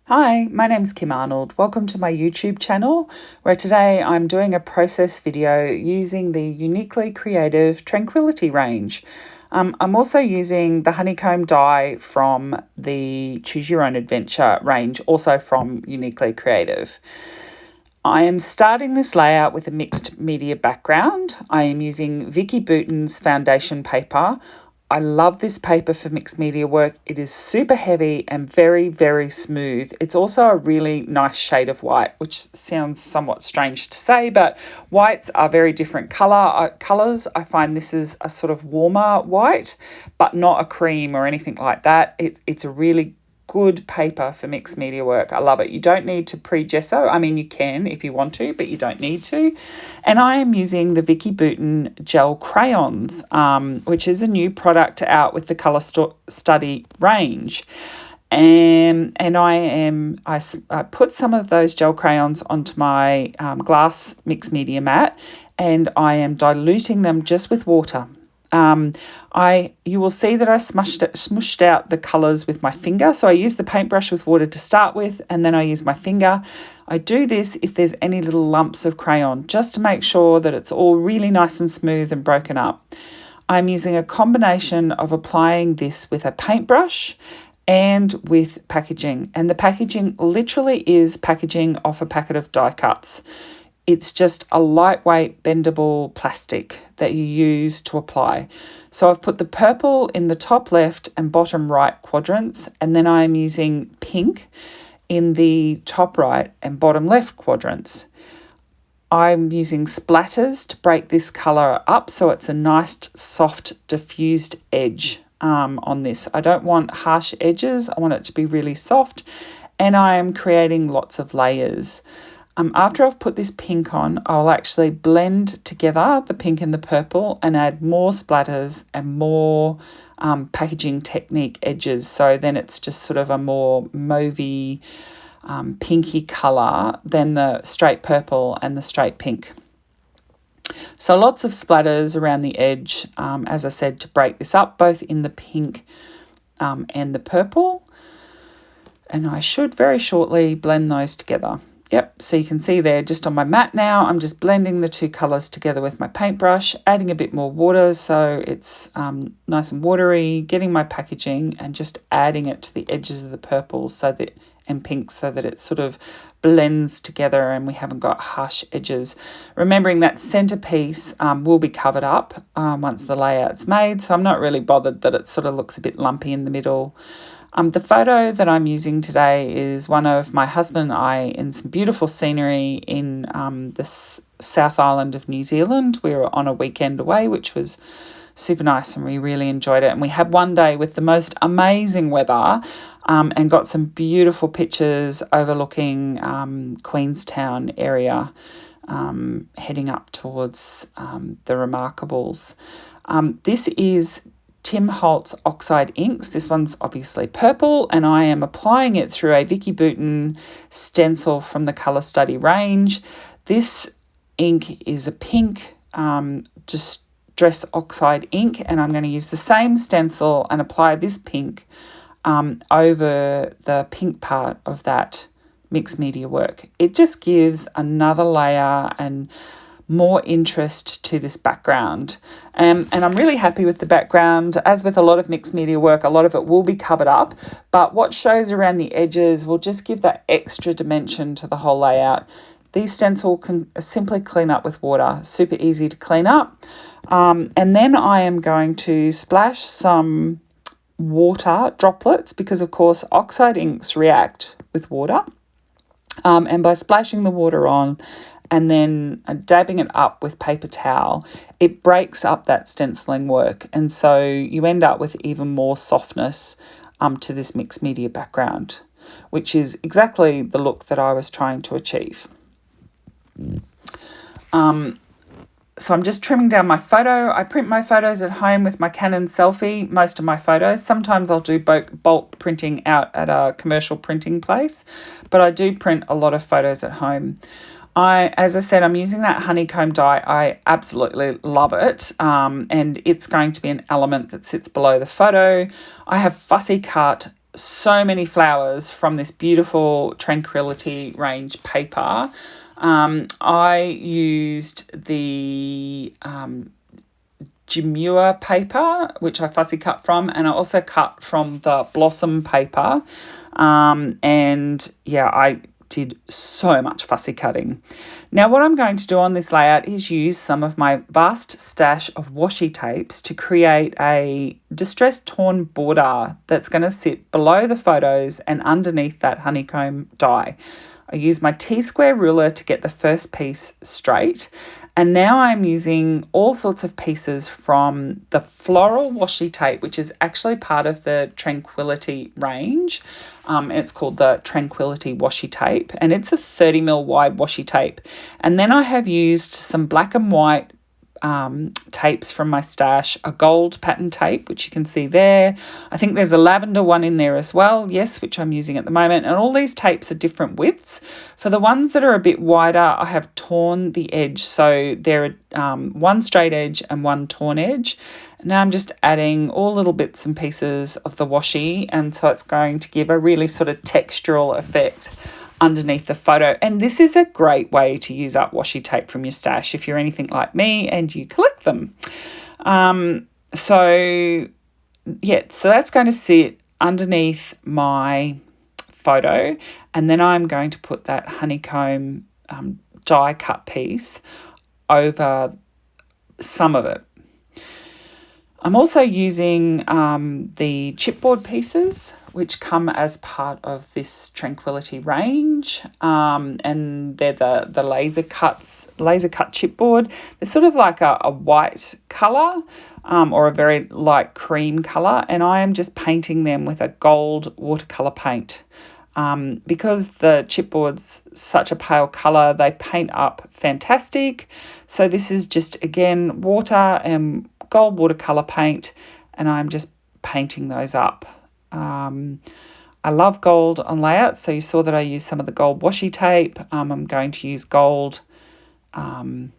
Hi, my name's Kim Arnold. Welcome to my YouTube channel, where today I'm doing a process video using the Uniquely Creative Tranquility range. I'm also using the honeycomb die from the Choose Your Own Adventure range, also from Uniquely Creative. I am starting this layout with a mixed media background. I am using Vicki Boutin's foundation paper. I love this paper for mixed media work. It is super heavy and very, very smooth. It's also a really nice shade of white, which sounds somewhat strange to say, but whites are very different colors. I find this is a sort of warmer white, but not a cream or anything like that. It's a really good paper for mixed media work. I love it. You don't need to pre-gesso. I mean, you can if you want to, but you don't need to. And I am using the Vicki Boutin gel crayons, which is a new product out with the Colour Study range. And I put some of those gel crayons onto my glass mixed media mat, and I am diluting them just with water. You will see that I smushed out the colours with my finger. So I use the paintbrush with water to start with, and then I use my finger. I do this if there's any little lumps of crayon, just to make sure that it's all really nice and smooth and broken up. I'm using a combination of applying this with a paintbrush and with packaging. And the packaging literally is packaging off a packet of die cuts. It's just a lightweight bendable plastic that you use to apply. So I've put the purple in the top left and bottom right quadrants, and then I'm using pink in the top right and bottom left quadrants. I'm using splatters to break this colour up so it's a nice, soft, diffused edge on this. I don't want harsh edges. I want it to be really soft, and I am creating lots of layers. After I've put this pink on, I'll actually blend together the pink and the purple and add more splatters and more packaging technique edges. So then it's just sort of a more mauvey, pinky colour than the straight purple and the straight pink. So lots of splatters around the edge, as I said, to break this up, both in the pink and the purple. And I should very shortly blend those together. Yep, so you can see there just on my mat now, I'm just blending the two colours together with my paintbrush, adding a bit more water so it's nice and watery, getting my packaging and just adding it to the edges of the purple and pink so that it sort of blends together and we haven't got harsh edges. Remembering that centrepiece will be covered up once the layout's made, so I'm not really bothered that it sort of looks a bit lumpy in the middle. The photo that I'm using today is one of my husband and I in some beautiful scenery in the South Island of New Zealand. We were on a weekend away, which was super nice, and we really enjoyed it. And we had one day with the most amazing weather and got some beautiful pictures overlooking Queenstown area, heading up towards the Remarkables. This is Tim Holtz Oxide inks. This one's obviously purple, and I am applying it through a Vicki Boutin stencil from the Colour Study range. This ink is a pink Distress Oxide ink, and I'm going to use the same stencil and apply this pink over the pink part of that mixed media work. It just gives another layer and more interest to this background. And I'm really happy with the background. As with a lot of mixed media work, a lot of it will be covered up, but what shows around the edges will just give that extra dimension to the whole layout. These stencils can simply clean up with water, super easy to clean up. And then I am going to splash some water droplets because, of course, oxide inks react with water. And by splashing the water on and then dabbing it up with paper towel, it breaks up that stenciling work. And so you end up with even more softness to this mixed media background, which is exactly the look that I was trying to achieve. So I'm just trimming down my photo. I print my photos at home with my Canon Selfie, most of my photos. Sometimes I'll do bulk printing out at a commercial printing place, but I do print a lot of photos at home. As I said, I'm using that honeycomb die. I absolutely love it, and it's going to be an element that sits below the photo. I have fussy cut so many flowers from this beautiful Tranquility range paper. I used the Demure paper, which I fussy cut from, and I also cut from the Blossom paper. And yeah, I did so much fussy cutting. Now what I'm going to do on this layout is use some of my vast stash of washi tapes to create a distressed torn border that's going to sit below the photos and underneath that honeycomb die. I use my T-square ruler to get the first piece straight. And now I'm using all sorts of pieces from the floral washi tape, which is actually part of the Tranquility range. It's called the Tranquility washi tape, and it's a 30mm wide washi tape. And then I have used some black and white tapes from my stash, a gold pattern tape, which you can see there. I think there's a lavender one in there as well, yes, which I'm using at the moment. And all these tapes are different widths. For the ones that are a bit wider, I have torn the edge. So there are one straight edge and one torn edge. Now I'm just adding all little bits and pieces of the washi, and so it's going to give a really sort of textural effect underneath the photo. And this is a great way to use up washi tape from your stash if you're anything like me and you collect them. So that's going to sit underneath my photo, and then I'm going to put that honeycomb die cut piece over some of it. I'm also using the chipboard pieces, which come as part of this Tranquility range, and they're the laser cut chipboard. They're sort of like a white colour or a very light cream colour, and I am just painting them with a gold watercolour paint. Because the chipboard's such a pale colour, they paint up fantastic. So this is just, again, water and gold watercolour paint, and I'm just painting those up. I love gold on layouts, so you saw that I used some of the gold washi tape. I'm going to use gold on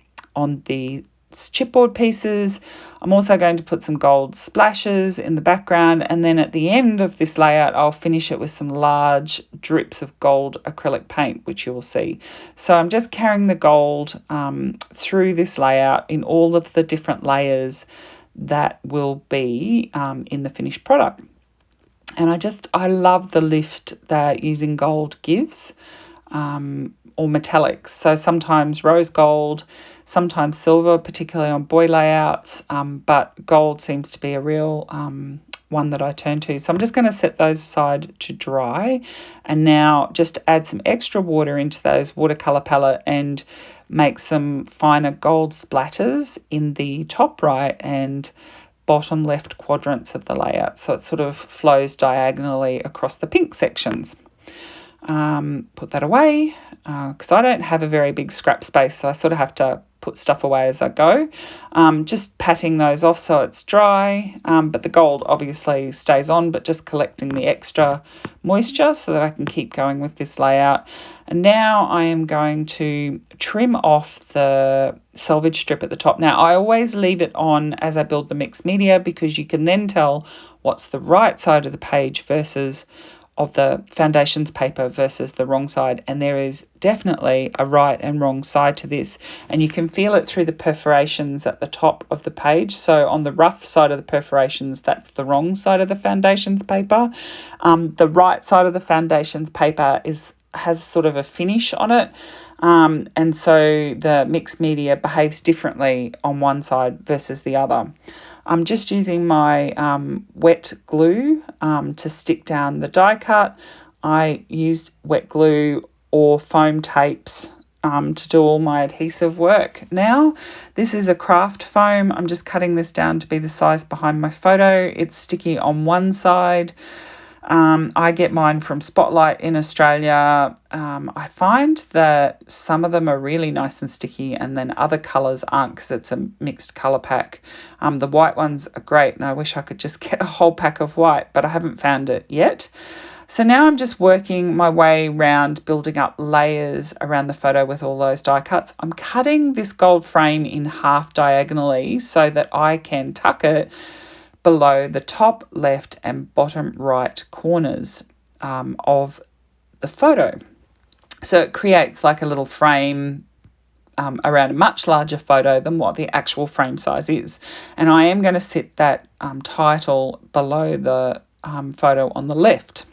the chipboard pieces. I'm also going to put some gold splashes in the background, and then at the end of this layout I'll finish it with some large drips of gold acrylic paint, which you will see. So I'm just carrying the gold through this layout in all of the different layers that will be in the finished product. And I love the lift that using gold gives, or metallics. So sometimes rose gold, sometimes silver, particularly on boy layouts, but gold seems to be a real one that I turn to. So I'm just going to set those aside to dry, and now just add some extra water into those watercolour palette and make some finer gold splatters in the top right and bottom left quadrants of the layout, so it sort of flows diagonally across the pink sections. Put that away because I don't have a very big scrap space, so I sort of have to put stuff away as I go. Just patting those off so it's dry, but the gold obviously stays on, but just collecting the extra moisture so that I can keep going with this layout. And now I am going to trim off the selvage strip at the top. Now I always leave it on as I build the mixed media, because you can then tell what's the right side of the page versus of the foundations paper versus the wrong side, and there is definitely a right and wrong side to this, and you can feel it through the perforations at the top of the page. So on the rough side of the perforations, that's the wrong side of the foundations paper. The right side of the foundations paper has sort of a finish on it, and so the mixed media behaves differently on one side versus the other. I'm just using my wet glue to stick down the die cut. I used wet glue or foam tapes to do all my adhesive work. Now, this is a craft foam. I'm just cutting this down to be the size behind my photo. It's sticky on one side. I get mine from Spotlight in Australia. I find that some of them are really nice and sticky, and then other colours aren't, because it's a mixed colour pack. The white ones are great, and I wish I could just get a whole pack of white, but I haven't found it yet. So now I'm just working my way around building up layers around the photo with all those die cuts. I'm cutting this gold frame in half diagonally so that I can tuck it below the top left and bottom right corners of the photo. So it creates like a little frame around a much larger photo than what the actual frame size is. And I am going to sit that title below the photo on the left.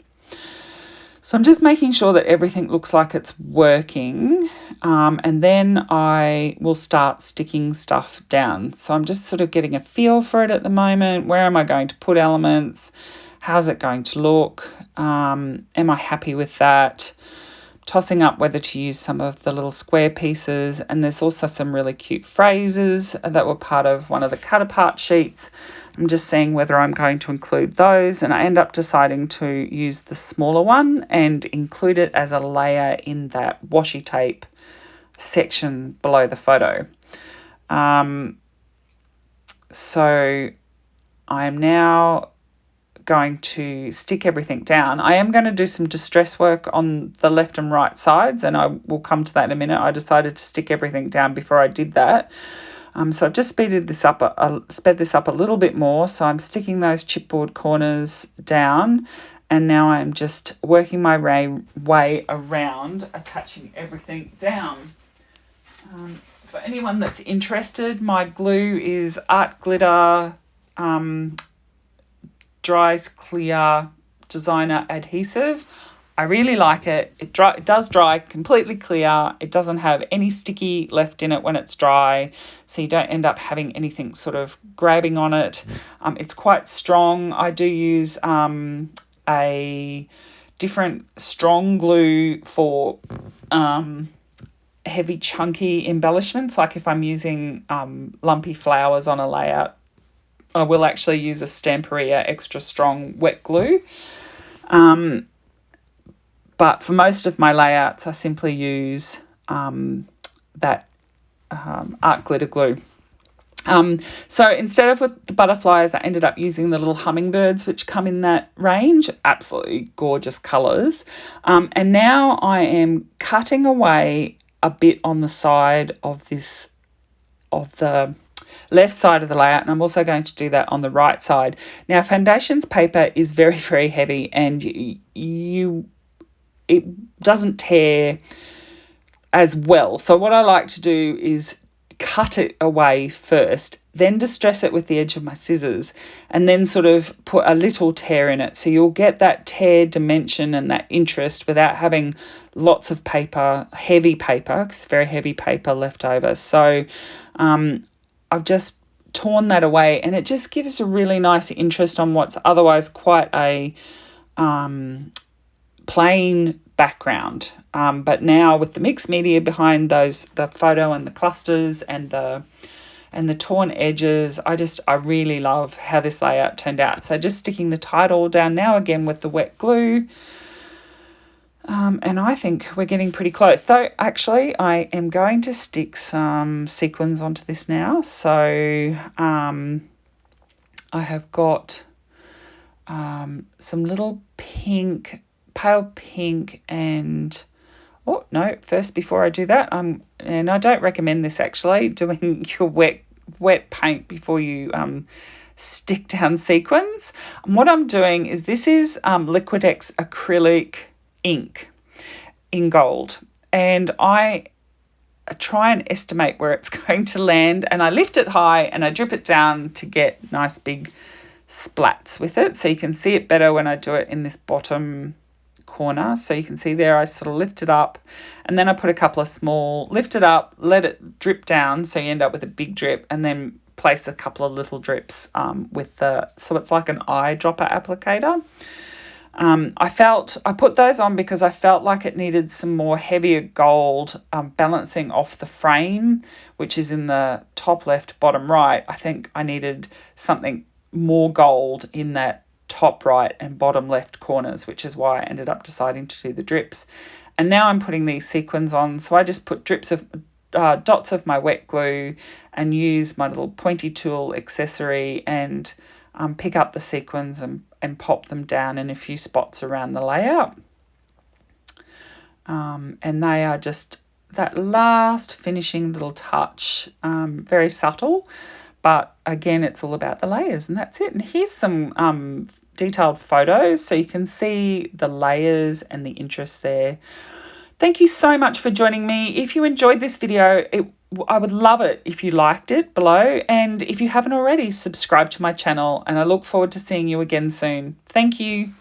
So I'm just making sure that everything looks like it's working, and then I will start sticking stuff down. So I'm just sort of getting a feel for it at the moment. Where am I going to put elements? How's it going to look? Am I happy with that? Tossing up whether to use some of the little square pieces, and there's also some really cute phrases that were part of one of the cut apart sheets. I'm just seeing whether I'm going to include those, and I end up deciding to use the smaller one and include it as a layer in that washi tape section below the photo. So I'm now going to stick everything down. I am going to do some distress work on the left and right sides, and I will come to that in a minute. I decided to stick everything down before I did that. So I've just sped this up a little bit more. So I'm sticking those chipboard corners down, and now I'm just working my way around attaching everything down. For anyone that's interested, my glue is Art Glitter Dries Clear Designer Adhesive. I really like it. It does dry completely clear. It doesn't have any sticky left in it when it's dry, so you don't end up having anything sort of grabbing on it. It's quite strong. I do use a different strong glue for heavy chunky embellishments. Like if I'm using lumpy flowers on a layout, I will actually use a Stamperia extra strong wet glue. But for most of my layouts, I simply use that art glitter glue. So instead of with the butterflies, I ended up using the little hummingbirds, which come in that range. Absolutely gorgeous colours. And now I am cutting away a bit on the side of the left side of the layout, and I'm also going to do that on the right side. Now, foundations paper is very, very heavy, and it doesn't tear as well. So what I like to do is cut it away first, then distress it with the edge of my scissors, and then sort of put a little tear in it. So you'll get that tear dimension and that interest without having lots of paper, heavy paper, because very heavy paper left over. So I've just torn that away, and it just gives a really nice interest on what's otherwise quite a plain background. But now with the mixed media behind the photo and the clusters and the torn edges, I really love how this layout turned out. So just sticking the title down now again with the wet glue. And I think we're getting pretty close. Though, actually, I am going to stick some sequins onto this now. So I have got some little pink, pale pink, and oh no, first before I do that, and I don't recommend this actually, doing your wet paint before you stick down sequins. And what I'm doing is, this is Liquitex acrylic ink in gold, and I try and estimate where it's going to land, and I lift it high and I drip it down to get nice big splats with it, so you can see it better when I do it in this bottom corner. So you can see there I sort of lift it up, and then I put a couple of small, lift it up, let it drip down, so you end up with a big drip, and then place a couple of little drips so it's like an eyedropper applicator. I put those on because I felt like it needed some more heavier gold balancing off the frame, which is in the top left, bottom right. I think I needed something more gold in that top right and bottom left corners, which is why I ended up deciding to do the drips. And now I'm putting these sequins on. So I just put dots of my wet glue and use my little pointy tool accessory and pick up the sequins and pop them down in a few spots around the layout. And they are just that last finishing little touch, very subtle, But again, it's all about the layers, and that's it. And here's some detailed photos so you can see the layers and the interest there. Thank you so much for joining me. If you enjoyed this video, I would love it if you liked it below. And if you haven't already, subscribe to my channel, and I look forward to seeing you again soon. Thank you.